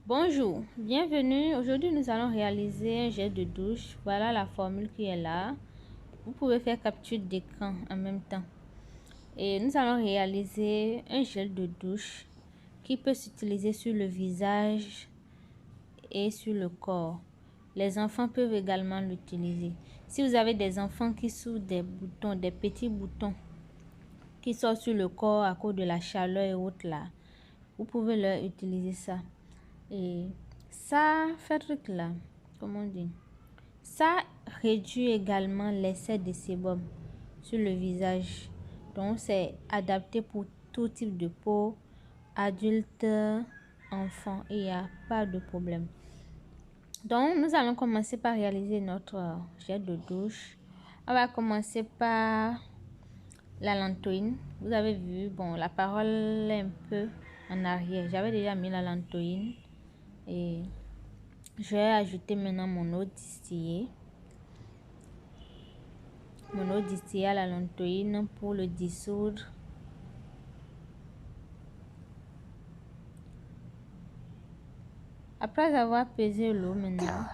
Bonjour, bienvenue. Aujourd'hui, nous allons réaliser un gel de douche. Voilà la formule qui est là. Vous pouvez faire capture d'écran en même temps. Et nous allons réaliser un gel de douche qui peut s'utiliser sur le visage et sur le corps. Les enfants peuvent également l'utiliser. Si vous avez des enfants qui souffrent des boutons, des petits boutons qui sortent sur le corps à cause de la chaleur et autres là, vous pouvez leur utiliser ça. Et ça fait truc là, comment on dit, ça réduit également l'excès de sébum sur le visage. Donc c'est adapté pour tout type de peau, adulte, enfant, et il n'y a pas de problème. Donc nous allons commencer par réaliser notre gel de douche. On va commencer par la lantoïne. Vous avez vu, bon, la parole est un peu en arrière. J'avais déjà mis la lantoïne. Et je vais ajouter maintenant mon eau distillée. Mon eau distillée à la lantoïne pour le dissoudre. Après avoir pesé l'eau maintenant,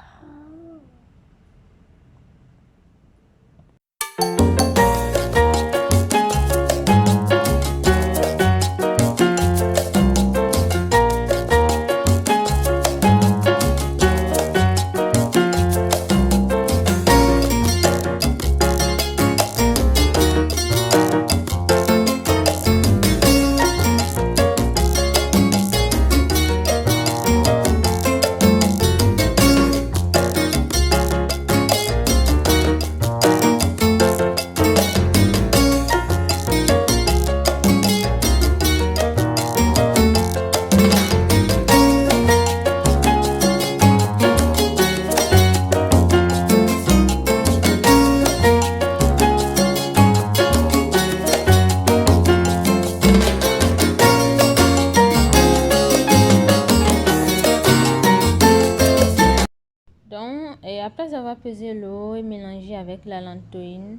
après avoir pesé l'eau et mélangé avec la lantoïne,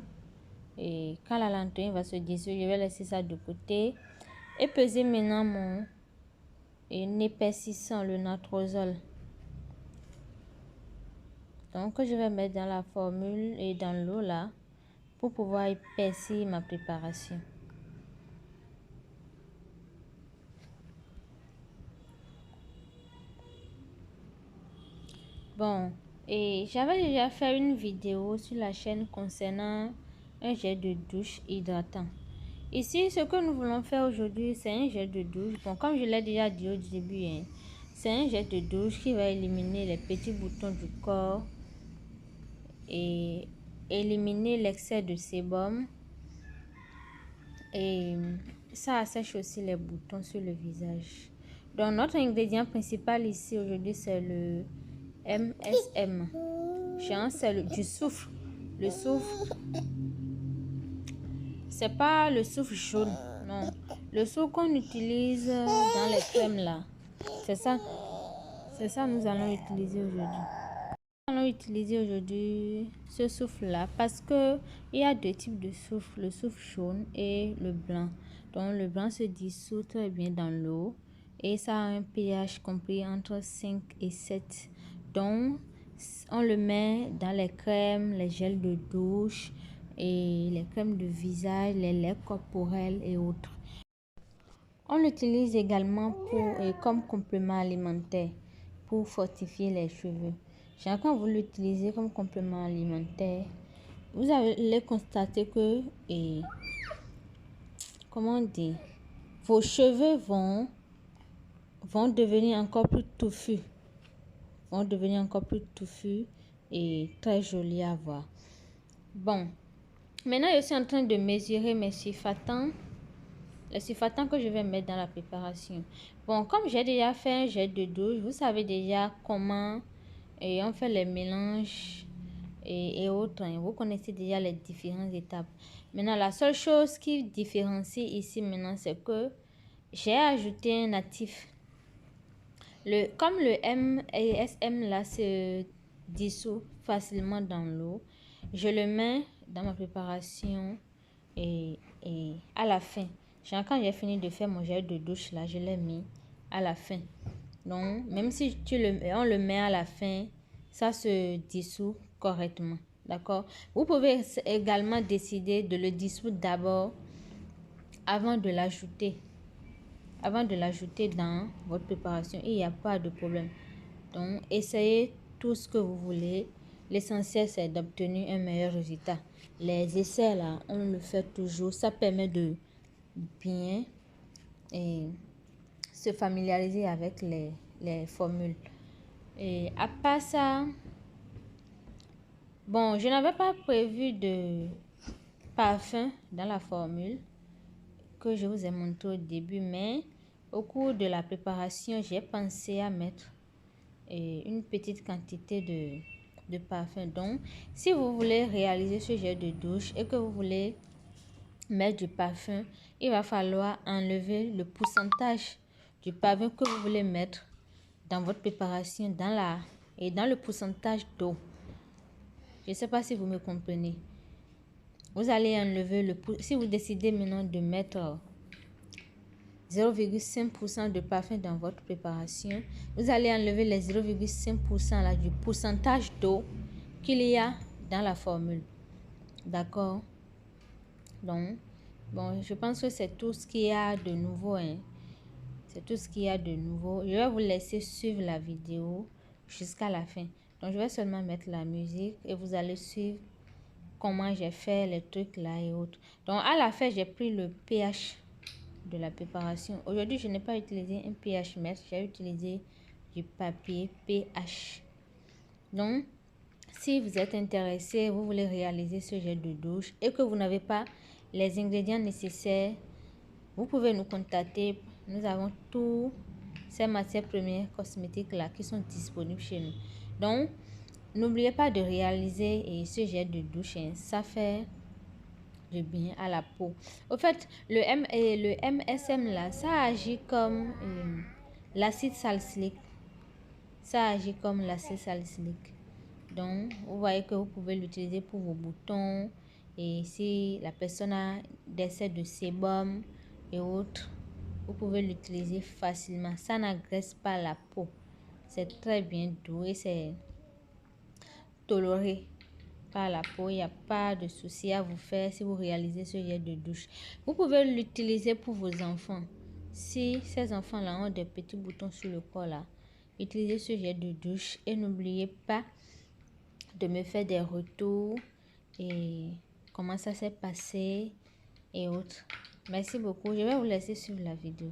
et quand la lantoïne va se dissoudre, je vais laisser ça de côté et peser maintenant mon épaississant, le natrosol. Donc je vais mettre dans la formule et dans l'eau là pour pouvoir épaissir ma préparation. Bon, et j'avais déjà fait une vidéo sur la chaîne concernant un gel de douche hydratant. Ici, ce que nous voulons faire aujourd'hui, c'est un gel de douche. Bon, comme je l'ai déjà dit au début, hein, c'est un gel de douche qui va éliminer les petits boutons du corps et éliminer l'excès de sébum. Et ça assèche aussi les boutons sur le visage. Donc, notre ingrédient principal ici aujourd'hui, c'est le MSM. Genre, c'est du soufre. Le soufre, c'est pas le soufre jaune, non. Le soufre qu'on utilise dans les crèmes là. C'est ça. C'est ça que nous allons utiliser aujourd'hui. Nous allons utiliser aujourd'hui ce soufre là parce que il y a deux types de soufre, le soufre jaune et le blanc. Donc le blanc se dissout très bien dans l'eau et ça a un pH compris entre 5 et 7. Donc on le met dans les crèmes, les gels de douche et les crèmes de visage, les laits corporels et autres. On l'utilise également comme complément alimentaire pour fortifier les cheveux. Quand vous l'utilisez comme complément alimentaire, vous allez constater que, comment dire, vos cheveux vont devenir encore plus touffus. Et très jolis à voir. Bon, maintenant je suis en train de mesurer mes surfactants. Les surfactants que je vais mettre dans la préparation. Bon, comme j'ai déjà fait un gel de douche, vous savez déjà comment on fait les mélanges et autres. Vous connaissez déjà les différentes étapes. Maintenant, la seule chose qui différencie ici maintenant, c'est que j'ai ajouté un actif. Comme le MSM là se dissout facilement dans l'eau, je le mets dans ma préparation et à la fin. Quand j'ai fini de faire mon gel de douche là, je l'ai mis à la fin. Donc, même si on le met à la fin, ça se dissout correctement. D'accord? Vous pouvez également décider de le dissoudre d'abord avant de l'ajouter. Avant de l'ajouter dans votre préparation, il n'y a pas de problème. Donc, essayez tout ce que vous voulez. L'essentiel, c'est d'obtenir un meilleur résultat. Les essais, là, on le fait toujours. Ça permet de bien se familiariser avec les formules. Et à part ça, bon, je n'avais pas prévu de parfum dans la formule que je vous ai montré au début, mais au cours de la préparation, j'ai pensé à mettre une petite quantité de parfum. Donc, si vous voulez réaliser ce gel de douche et que vous voulez mettre du parfum, il va falloir enlever le pourcentage du parfum que vous voulez mettre dans votre préparation et dans le pourcentage d'eau. Je ne sais pas si vous me comprenez. Vous allez enlever si vous décidez maintenant de mettre 0,5% de parfum dans votre préparation, vous allez enlever les 0,5% là du pourcentage d'eau qu'il y a dans la formule. D'accord? Donc, bon, je pense que c'est tout ce qu'il y a de nouveau. C'est tout ce qu'il y a de nouveau. Je vais vous laisser suivre la vidéo jusqu'à la fin. Donc, je vais seulement mettre la musique et vous allez suivre comment j'ai fait les trucs là et autres. Donc, à la fin, j'ai pris le pH de la préparation. Aujourd'hui, je n'ai pas utilisé un pH mètre, j'ai utilisé du papier pH. Donc, si vous êtes intéressé, vous voulez réaliser ce gel de douche et que vous n'avez pas les ingrédients nécessaires, vous pouvez nous contacter. Nous avons tous ces matières premières cosmétiques là qui sont disponibles chez nous. Donc, n'oubliez pas de réaliser ce gel de douche. Ça fait du bien à la peau. Au fait, le MSM là, ça agit comme l'acide salicylique. Ça agit comme l'acide salicylique. Donc, vous voyez que vous pouvez l'utiliser pour vos boutons. Et si la personne a des excès de sébum et autres, vous pouvez l'utiliser facilement. Ça n'agresse pas la peau. C'est très bien doux et c'est toléré par la peau. Il n'y a pas de souci à vous faire si vous réalisez ce gel de douche. Vous pouvez l'utiliser pour vos enfants. Si ces enfants-là ont des petits boutons sur le corps là, utilisez ce gel de douche et n'oubliez pas de me faire des retours et comment ça s'est passé et autres. Merci beaucoup. Je vais vous laisser suivre la vidéo.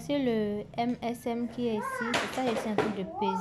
voici le MSM qui est ici. C'est ça, je suis en train de peser.